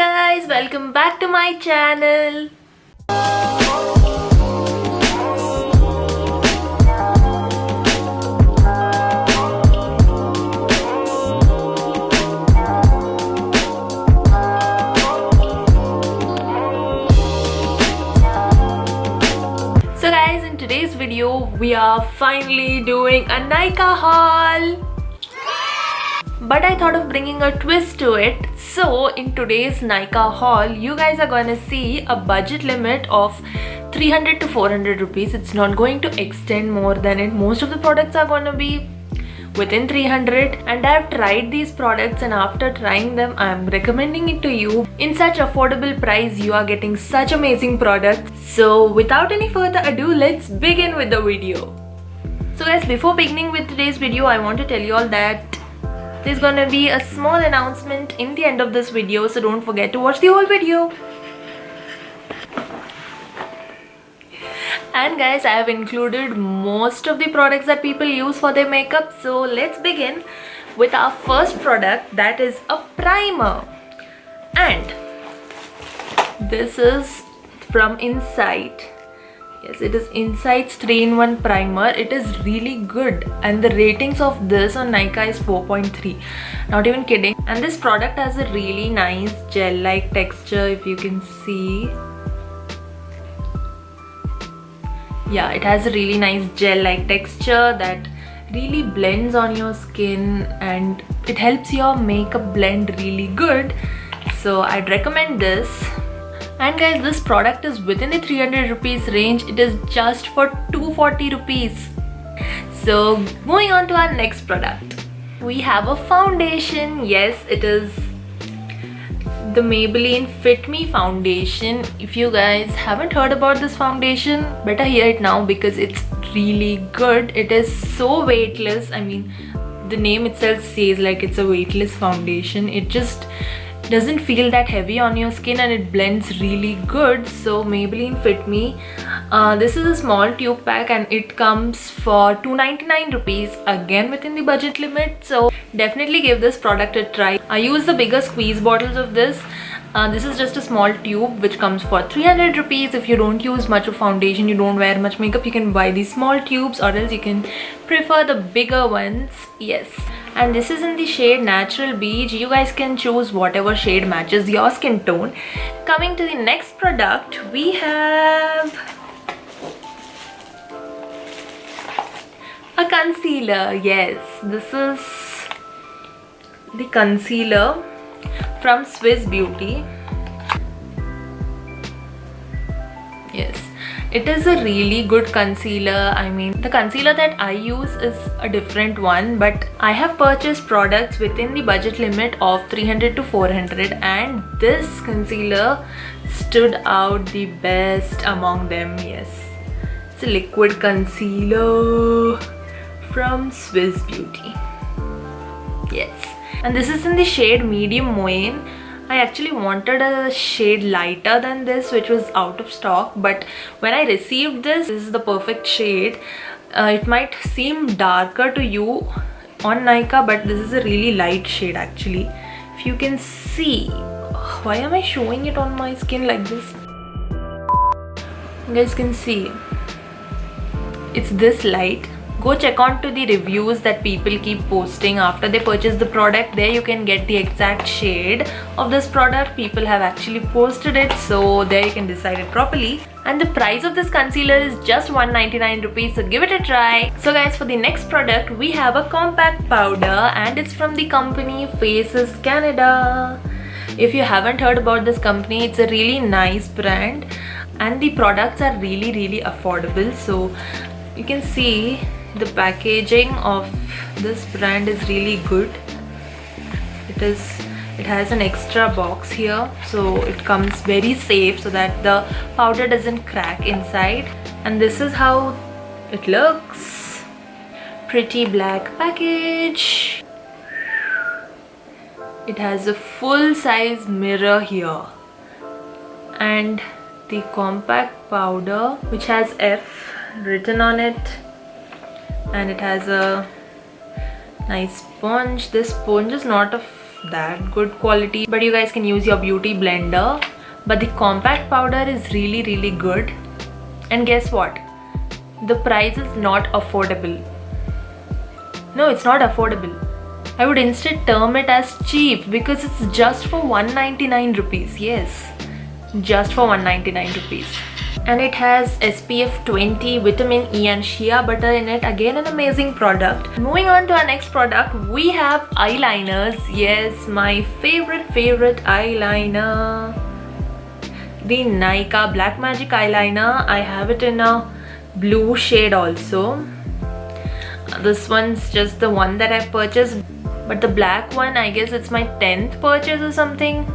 guys, welcome back to my channel. So guys, in today's video we are finally doing a Nykaa haul. But I thought of bringing a twist to it. So in today's Nykaa haul, you guys are gonna see a budget limit of 300 to 400 rupees. It's not going to extend more than it. Most of the products are gonna be within 300, and I've tried these products, and after trying them I'm recommending it to you. In such affordable price you are getting such amazing products. So without any further ado, let's begin with the video. So guys, before beginning with today's video, I want to tell you all that there's gonna be a small announcement in the end of this video, so don't forget to watch the whole video. And guys, I have included most of the products that people use for their makeup. So let's begin with our first product, that is a primer. And this is from Insight. Yes, it is Insight's 3-in-1 primer. It is really good, and the ratings of this on Nykaa is 4.3. Not even kidding. And this product has a really nice gel-like texture, if you can see. Yeah, it has a really nice gel-like texture that really blends on your skin, and it helps your makeup blend really good. So I'd recommend this. And guys, this product is within the 300 rupees range. It is just for 240 rupees. So moving on to our next product, we have a foundation. Yes, it is the Maybelline Fit Me foundation. If you guys haven't heard about this foundation, better hear it now because it's really good. It is so weightless. I mean, the name itself says like it's a weightless foundation. It just doesn't feel that heavy on your skin, and it blends really good. So Maybelline Fit Me, this is a small tube pack, and it comes for 299 rupees, again within the budget limit. So definitely give this product a try. I use the bigger squeeze bottles of this. This is just a small tube which comes for 300 rupees. If you don't use much of foundation, you don't wear much makeup, you can buy these small tubes, or else you can prefer the bigger ones. Yes, and this is in the shade Natural Beige. You guys can choose whatever shade matches your skin tone. Coming to the next product, we have a concealer. Yes, this is the concealer from Swiss Beauty. Yes, it is a really good concealer. I mean, the concealer that I use is a different one, but I have purchased products within the budget limit of 300 to 400, and this concealer stood out the best among them. Yes, it's a liquid concealer from Swiss Beauty. Yes, and this is in the shade Medium Moyen. I actually wanted a shade lighter than this, which was out of stock, but when I received this is the perfect shade. It might seem darker to you on Nykaa, but this is a really light shade actually. If you can see, why am I showing it on my skin like this? You guys can see it's this light. Go check on to the reviews that people keep posting after they purchase the product. There you can get the exact shade of this product. People have actually posted it, so there you can decide it properly. And the price of this concealer is just 199 rupees, so give it a try. So guys, for the next product, we have a compact powder, and it's from the company Faces Canada. If you haven't heard about this company, it's a really nice brand, and the products are really affordable. So you can see the packaging of this brand is really good. It has an extra box here, so it comes very safe so that the powder doesn't crack inside. And this is how it looks. Pretty black package. It has a full size mirror here, and the compact powder which has F written on it, and it has a nice sponge. This sponge is not of that good quality, but you guys can use your beauty blender. But the compact powder is really good. And guess what? The price is not affordable. No, it's not affordable. I would instead term it as cheap because it's just for 199 rupees. Yes, just for 199 rupees. And it has SPF 20, vitamin E and shea butter in it. Again, an amazing product. Moving on to our next product, we have eyeliners. Yes, my favorite eyeliner. The Nykaa Black Magic eyeliner. I have it in a blue shade also. This one's just the one that I've purchased. But the black one, I guess it's my 10th purchase or something.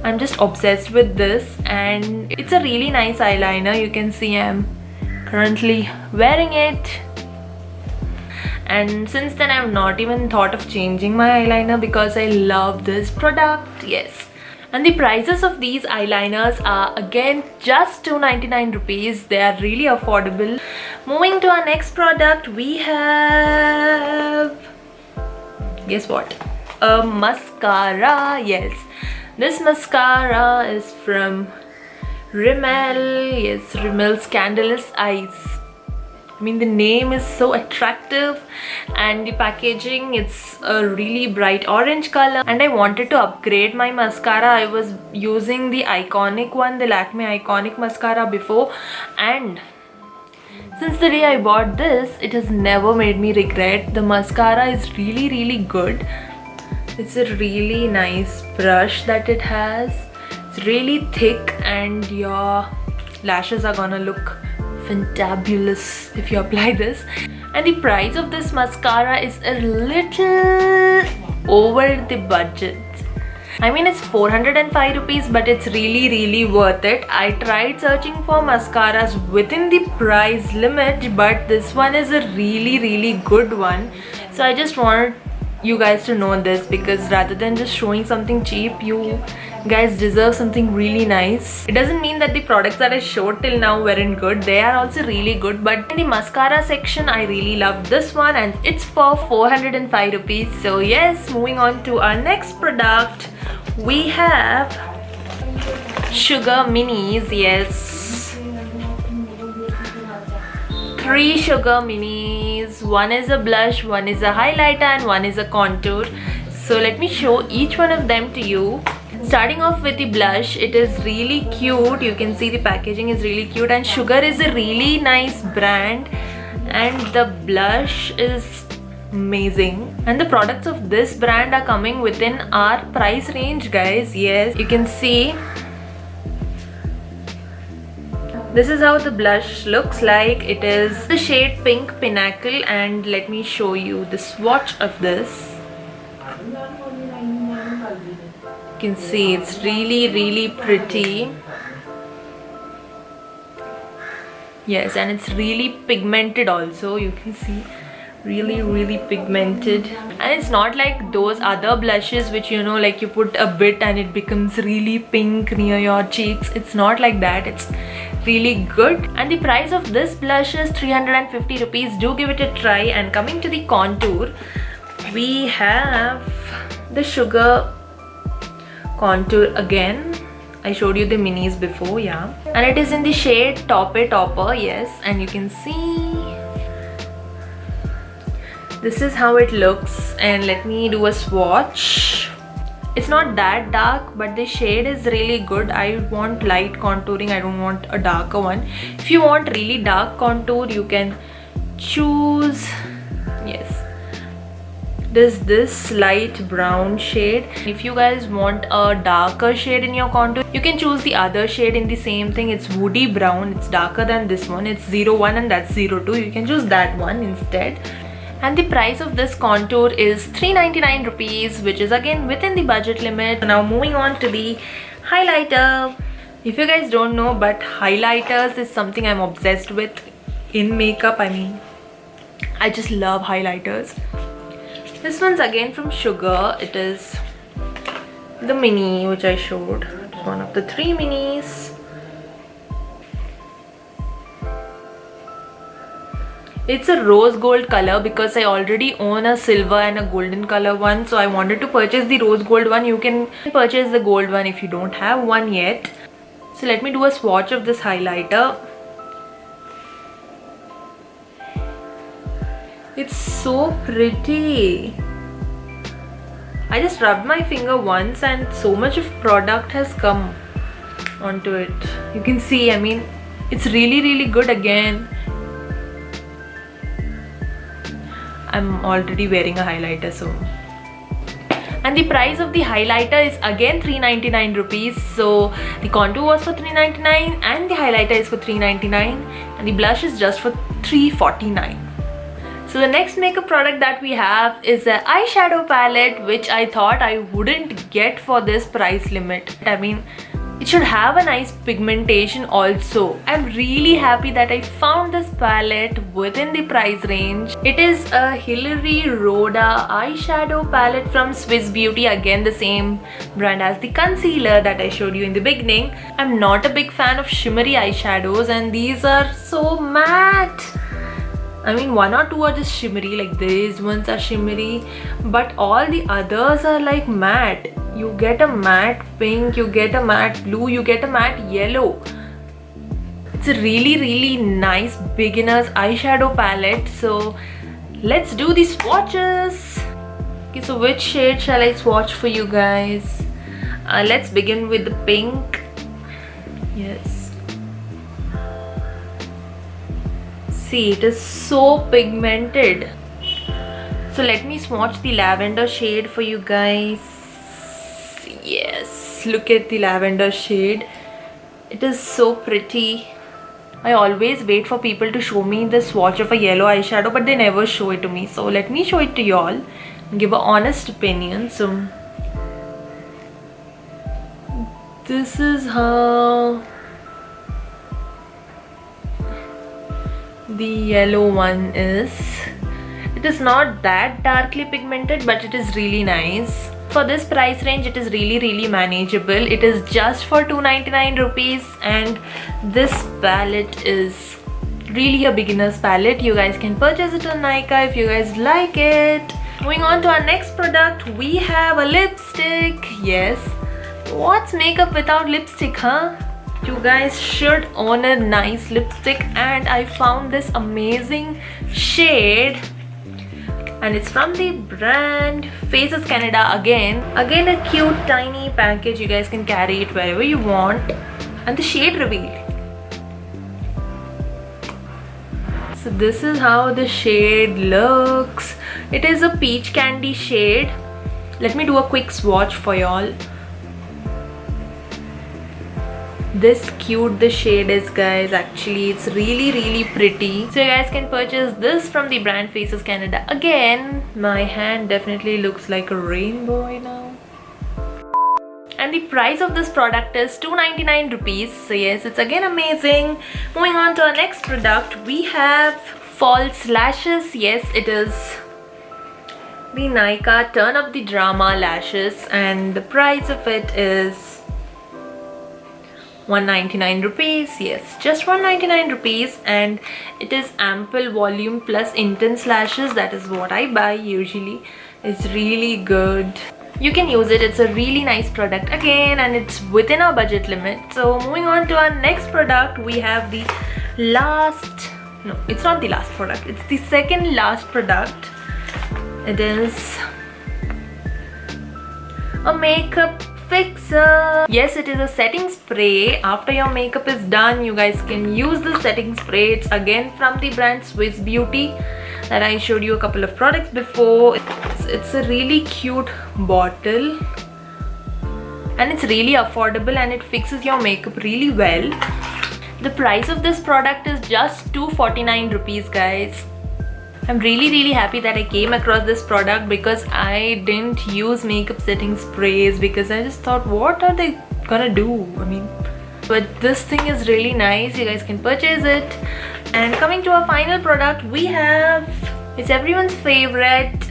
I'm just obsessed with this, and it's a really nice eyeliner. You can see I'm currently wearing it, and since then I've not even thought of changing my eyeliner because I love this product. Yes, and the prices of these eyeliners are again just 299 rupees. They are really affordable. Moving to our next product, we have, guess what? A mascara. Yes, this mascara is from Rimmel. Yes, Rimmel's Scandalous Eyes. I mean, the name is so attractive, and the packaging, it's a really bright orange color. And I wanted to upgrade my mascara. I was using the Iconic one, the Lakme Iconic mascara before, and since the day I bought this, it has never made me regret. The mascara is really good. It's a really nice brush that it has. It's really thick, and your lashes are gonna look fantabulous if you apply this. And the price of this mascara is a little over the budget. I mean, it's 405 rupees, but it's really worth it. I tried searching for mascaras within the price limit, but this one is a really good one. So I just wanted you guys to know this, because rather than just showing something cheap, you guys deserve something really nice. It doesn't mean that the products that I showed till now weren't good. They are also really good, but in the mascara section, I really love this one, and it's for 405 rupees. So yes, moving on to our next product, we have Sugar Minis. Yes, 3 Sugar Minis. One is a blush, one is a highlighter, and one is a contour. So let me show each one of them to you. Starting off with the blush, it is really cute. You can see the packaging is really cute, and Sugar is a really nice brand, and the blush is amazing. And the products of this brand are coming within our price range, guys. Yes, you can see this is how the blush looks like. It is the shade Pink Pinnacle, and let me show you the swatch of this. You can see it's really pretty. Yes, and it's really pigmented also. You can see really pigmented, and it's not like those other blushes which, you know, like you put a bit and it becomes really pink near your cheeks. It's not like that. It's really good. And the price of this blush is 350 rupees. Do give it a try. And coming to the contour, we have the Sugar contour again. I showed you the minis before, yeah, and it is in the shade Topper. Yes, and you can see this is how it looks. And let me do a swatch. It's not that dark, but the shade is really good. I want light contouring, I don't want a darker one. If you want really dark contour, you can choose, yes, this light brown shade. If you guys want a darker shade in your contour, you can choose the other shade in the same thing. It's woody brown. It's darker than this one. It's 01 and that's 02. You can choose that one instead. And the price of this contour is 399 rupees, which is again within the budget limit. Now moving on to the highlighter. If you guys don't know, but highlighters is something I'm obsessed with in makeup. I mean, I just love highlighters. This one's again from Sugar. It is the mini which I showed. It's one of the 3 minis. It's a rose gold color because I already own a silver and a golden color one, so I wanted to purchase the rose gold one. You can purchase the gold one if you don't have one yet. So let me do a swatch of this highlighter. It's so pretty. I just rubbed my finger once and so much of product has come onto it. You can see, I mean, it's really good again. I'm already wearing a highlighter, so. And the price of the highlighter is again 399 rupees. So the contour was for 399 and the highlighter is for 399 and the blush is just for 349. So the next makeup product that we have is an eyeshadow palette, which I thought I wouldn't get for this price limit. I mean, it should have a nice pigmentation also. I'm really happy that I found this palette within the price range. It is a Hilary Rhoda eyeshadow palette from Swiss Beauty, again the same brand as the concealer that I showed you in the beginning. I'm not a big fan of shimmery eyeshadows and these are so matte. I mean, one or two are just shimmery, like these ones are shimmery, but all the others are like matte. You get a matte pink, you get a matte blue, you get a matte yellow. It's a really nice beginner's eyeshadow palette. So let's do the swatches. Okay, so which shade shall I swatch for you guys? Let's begin with the pink. Yes. See, it is so pigmented. So let me swatch the lavender shade for you guys. Yes, look at the lavender shade. It is so pretty. I always wait for people to show me the swatch of a yellow eyeshadow, but they never show it to me. So let me show it to y'all and give an honest opinion. So this is how the yellow one is. It is not that darkly pigmented, but it is really nice. For this price range, it is really manageable. It is just for 299 rupees and this palette is really a beginner's palette. You guys can purchase it on Nykaa if you guys like it. Moving on to our next product, we have a lipstick. Yes, what's makeup without lipstick, huh? You guys should own a nice lipstick and I found this amazing shade and it's from the brand Faces Canada. Again a cute tiny package. You guys can carry it wherever you want. And the shade reveal. So this is how the shade looks. It is a peach candy shade. Let me do a quick swatch for y'all. This cute the shade is, guys. Actually, it's really pretty. So you guys can purchase this from the brand Faces Canada. Again, my hand definitely looks like a rainbow right now. And the price of this product is 299 rupees. So yes, it's again amazing. Moving on to our next product, we have false lashes. Yes, it is the Nykaa Turn Up the Drama lashes and the price of it is 199 rupees. Yes, just 199 rupees and it is ample volume plus intense lashes. That is what I buy usually. It's really good. You can use it. It's a really nice product again and it's within our budget limit. So moving on to our next product, we have the last, no, it's not the last product, it's the second last product. It is a makeup fixer. Yes, it is a setting spray. After your makeup is done, you guys can use the setting spray. It's again from the brand Swiss Beauty that I showed you a couple of products before. It's a really cute bottle and it's really affordable and it fixes your makeup really well. The price of this product is just 249 rupees, guys. I'm really happy that I came across this product because I didn't use makeup setting sprays because I just thought, what are they gonna do? I mean, but this thing is really nice. You guys can purchase it. And coming to our final product, we have, it's everyone's favorite,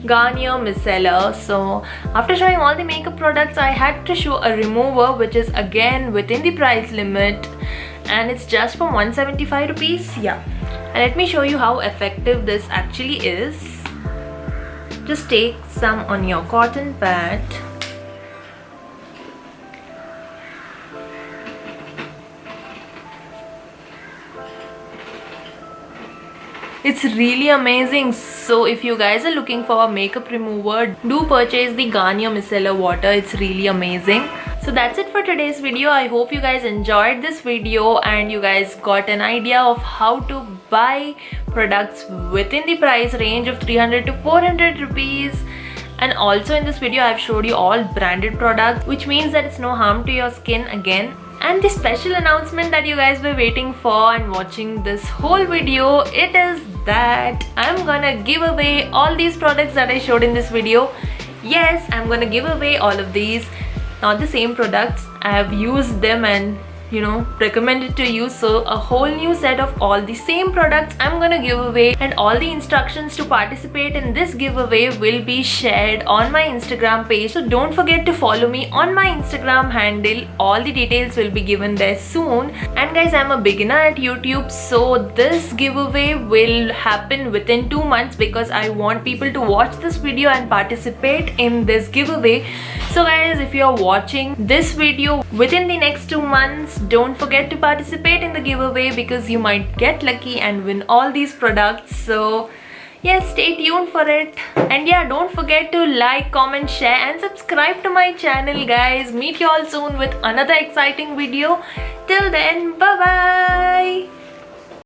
Garnier Micellar. So after showing all the makeup products, I had to show a remover which is again within the price limit and it's just for 175 rupees. Yeah, And let me show you how effective this actually is. Just take some on your cotton pad. It's really amazing. So if you guys are looking for a makeup remover, do purchase the Garnier Micellar Water. It's really amazing. So that's it for today's video. I hope you guys enjoyed this video and you guys got an idea of how to buy products within the price range of 300 to 400 rupees. And also in this video I've showed you all branded products, which means that it's no harm to your skin again. And the special announcement that you guys were waiting for and watching this whole video, it is that I'm gonna give away all these products that I showed in this video. Yes, I'm gonna give away all of these. Not the same products. I have used them and recommended to you. So a whole new set of all the same products I'm gonna give away, and all the instructions to participate in this giveaway will be shared on my Instagram page. So don't forget to follow me on my Instagram handle. All the details will be given there soon. And guys, I'm a beginner at YouTube, so this giveaway will happen within 2 months because I want people to watch this video and participate in this giveaway. So guys, if you're watching this video within the next 2 months, don't forget to participate in the giveaway because you might get lucky and win all these products. So yes, stay tuned for it. And yeah, don't forget to like, comment, share and subscribe to my channel, guys. Meet you all soon with another exciting video. Till then, bye bye.